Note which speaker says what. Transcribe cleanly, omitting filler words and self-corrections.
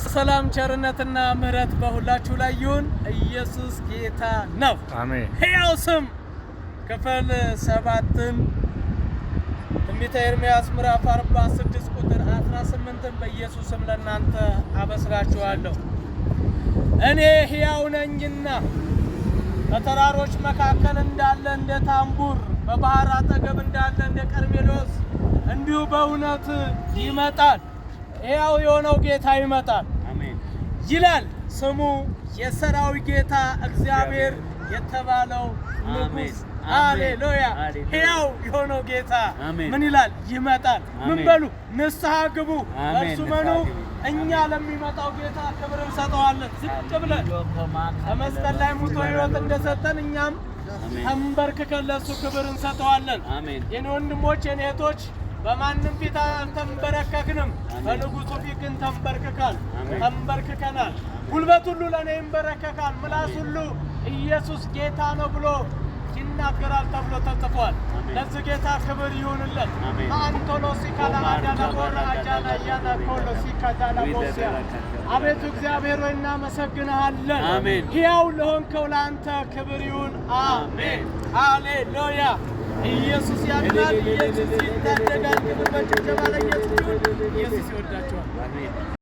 Speaker 1: ሰላም ቸርነትና ምሕረት በሁላችሁ ላይ ይሁን። ኢየሱስ ጌታ ነው።
Speaker 2: አሜን።
Speaker 1: ሕያው ስም ክፍል 7ን ትንቢተ ኤርምያስ ምዕራፍ 46 ቁጥር 18ን በኢየሱስ ስም ለእናንተ አበስራችኋለሁ። እኔ ሕያው ነኝና በተራሮች መካከል እንዳለ እንደ ታምቡር በባህር አጠገብ እንዳለ እንደ ቀርሜሎስ እንዲሁ በእውነት ይመጣል። ሕያው የሆነው ጌታ ይመጣል ይላል። ስሙ የሰራዊት ጌታ እግዚአብሔር የተባለው ንጉሥ። ሃሌሉያ! ሕያው የሆነው ጌታ ምን ይላል? ይመጣል። ምን በሉ? ንስሐ ግቡ፣ በእርሱ መኑ። እኛ ለሚመጣው ጌታ ክብር እንሰጠዋለን። ዝቅ ብለን በመስቀል ላይ ሙቶ ሕይወት እንደሰጠን እኛም ተንበርክከን ለእሱ ክብር እንሰጠዋለን። የኔ ወንድሞች፣ የኔ እህቶች በማንም ፊት አልተንበረከክንም፣ በንጉሡ ፊት ግን ተንበርክከናል። ጉልበት ሁሉ ለእኔ ይንበረከካል፣ ምላስ ሁሉ ኢየሱስ ጌታ ነው ብሎ ይናገራል ተብሎ ተጽፏል። ለዚህ ጌታ ክብር ይሁንለት። አቤቱ እግዚአብሔር ሆይ እናመሰግንሃለን። ሕያው ለሆንከው ለአንተ ክብር ይሁን። አሜን። ሃሌሉያ! ኢየሱስ ያድናል። ኢየሱስ ይታደጋል። ክብር በጭብጨባ ለኢየሱስ ይሁን። ኢየሱስ ይወዳቸዋል።